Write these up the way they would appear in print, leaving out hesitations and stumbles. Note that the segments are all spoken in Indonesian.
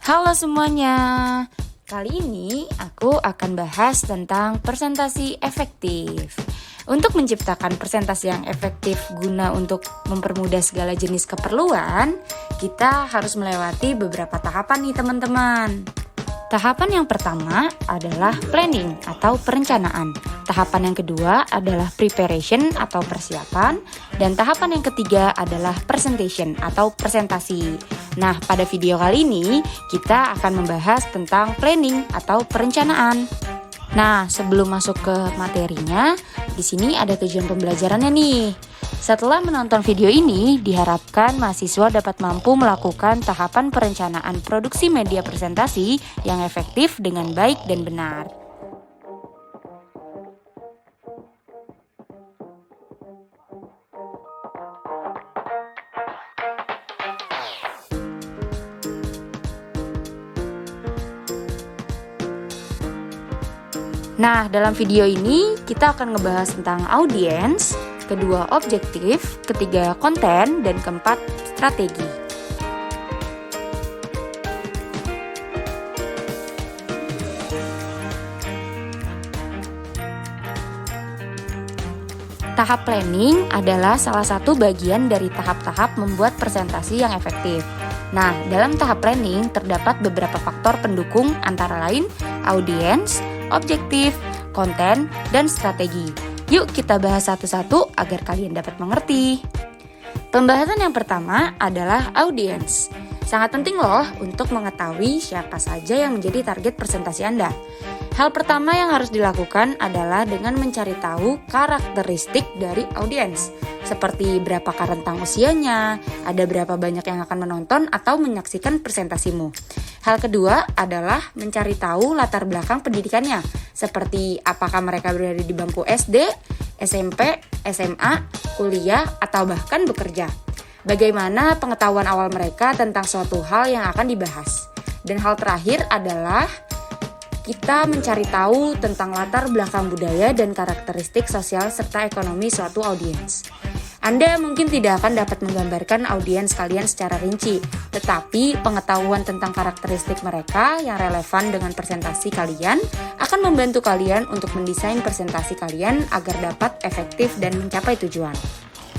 Halo semuanya, kali ini aku akan bahas tentang presentasi efektif. Untuk menciptakan presentasi yang efektif guna untuk mempermudah segala jenis keperluan, kita harus melewati beberapa tahapan nih teman-teman. Tahapan yang pertama adalah planning atau perencanaan. Tahapan yang kedua adalah preparation atau persiapan. Dan tahapan yang ketiga adalah presentation atau presentasi. Nah, pada video kali ini kita akan membahas tentang planning atau perencanaan. Nah, sebelum masuk ke materinya, di sini ada tujuan pembelajarannya nih. Setelah menonton video ini, diharapkan mahasiswa dapat mampu melakukan tahapan perencanaan produksi media presentasi yang efektif dengan baik dan benar. Nah, dalam video ini kita akan ngebahas tentang audiens, kedua objektif, ketiga konten, dan keempat strategi. Tahap planning adalah salah satu bagian dari tahap-tahap membuat presentasi yang efektif. Nah, dalam tahap planning terdapat beberapa faktor pendukung antara lain audiens, objektif, konten, dan strategi. Yuk kita bahas satu-satu agar kalian dapat mengerti. Pembahasan yang pertama adalah audiens. Sangat penting loh untuk mengetahui siapa saja yang menjadi target presentasi Anda. Hal pertama yang harus dilakukan adalah dengan mencari tahu karakteristik dari audiens, seperti berapa rentang usianya, ada berapa banyak yang akan menonton atau menyaksikan presentasimu. Hal kedua adalah mencari tahu latar belakang pendidikannya, seperti apakah mereka berada di bangku SD, SMP, SMA, kuliah, atau bahkan bekerja. Bagaimana pengetahuan awal mereka tentang suatu hal yang akan dibahas. Dan hal terakhir adalah kita mencari tahu tentang latar belakang budaya dan karakteristik sosial serta ekonomi suatu audiens. Anda mungkin tidak akan dapat menggambarkan audiens kalian secara rinci, tetapi pengetahuan tentang karakteristik mereka yang relevan dengan presentasi kalian akan membantu kalian untuk mendesain presentasi kalian agar dapat efektif dan mencapai tujuan.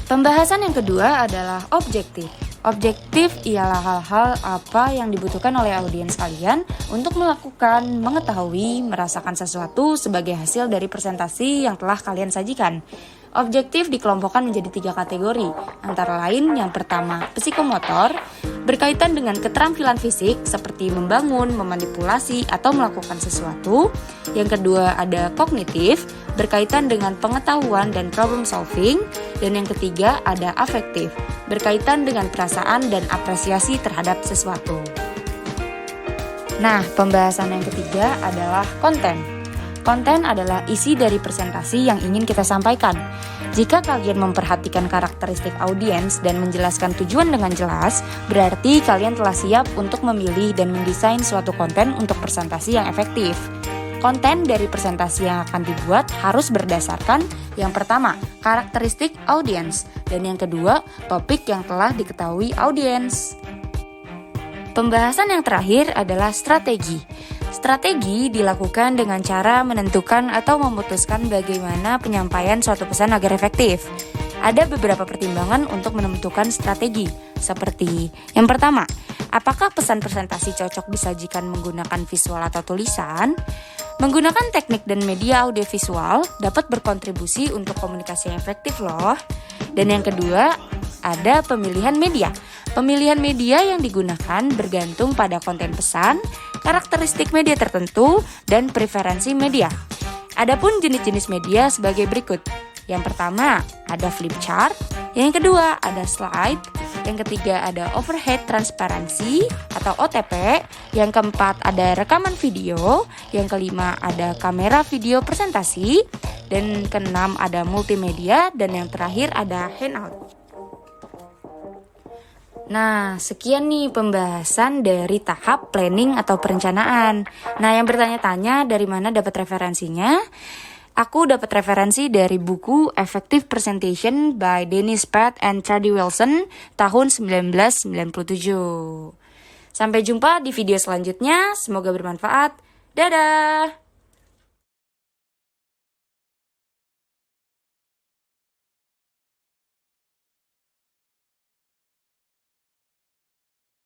Pembahasan yang kedua adalah objektif. Objektif ialah hal-hal apa yang dibutuhkan oleh audiens kalian untuk melakukan, mengetahui, merasakan sesuatu sebagai hasil dari presentasi yang telah kalian sajikan. Objektif dikelompokkan menjadi 3 kategori, antara lain yang pertama psikomotor, berkaitan dengan keterampilan fisik seperti membangun, memanipulasi, atau melakukan sesuatu. Yang kedua ada kognitif, berkaitan dengan pengetahuan dan problem solving. Dan yang ketiga ada afektif, berkaitan dengan perasaan dan apresiasi terhadap sesuatu. Nah, pembahasan yang ketiga adalah konten. Konten adalah isi dari presentasi yang ingin kita sampaikan. Jika kalian memperhatikan karakteristik audiens dan menjelaskan tujuan dengan jelas, berarti kalian telah siap untuk memilih dan mendesain suatu konten untuk presentasi yang efektif. Konten dari presentasi yang akan dibuat harus berdasarkan yang pertama, karakteristik audiens, dan yang kedua, topik yang telah diketahui audiens. Pembahasan yang terakhir adalah strategi. Strategi dilakukan dengan cara menentukan atau memutuskan bagaimana penyampaian suatu pesan agar efektif. Ada beberapa pertimbangan untuk menentukan strategi, seperti yang pertama, apakah pesan presentasi cocok disajikan menggunakan visual atau tulisan? Menggunakan teknik dan media audiovisual dapat berkontribusi untuk komunikasi yang efektif loh. Dan yang kedua, ada pemilihan media. Pemilihan media yang digunakan bergantung pada konten pesan, karakteristik media tertentu, dan preferensi media. Adapun jenis-jenis media sebagai berikut. Yang pertama, ada flip chart. Yang kedua, ada slide. Yang ketiga, ada overhead transparansi atau OTP. Yang keempat, ada rekaman video. Yang kelima, ada kamera video presentasi. Dan keenam, ada multimedia. Dan yang terakhir, ada handout. Nah, sekian nih pembahasan dari tahap planning atau perencanaan. Nah, yang bertanya-tanya dari mana dapat referensinya? Aku dapat referensi dari buku Effective Presentation by Dennis Pett and Trady Wilson tahun 1997. Sampai jumpa di video selanjutnya, semoga bermanfaat. Dadah!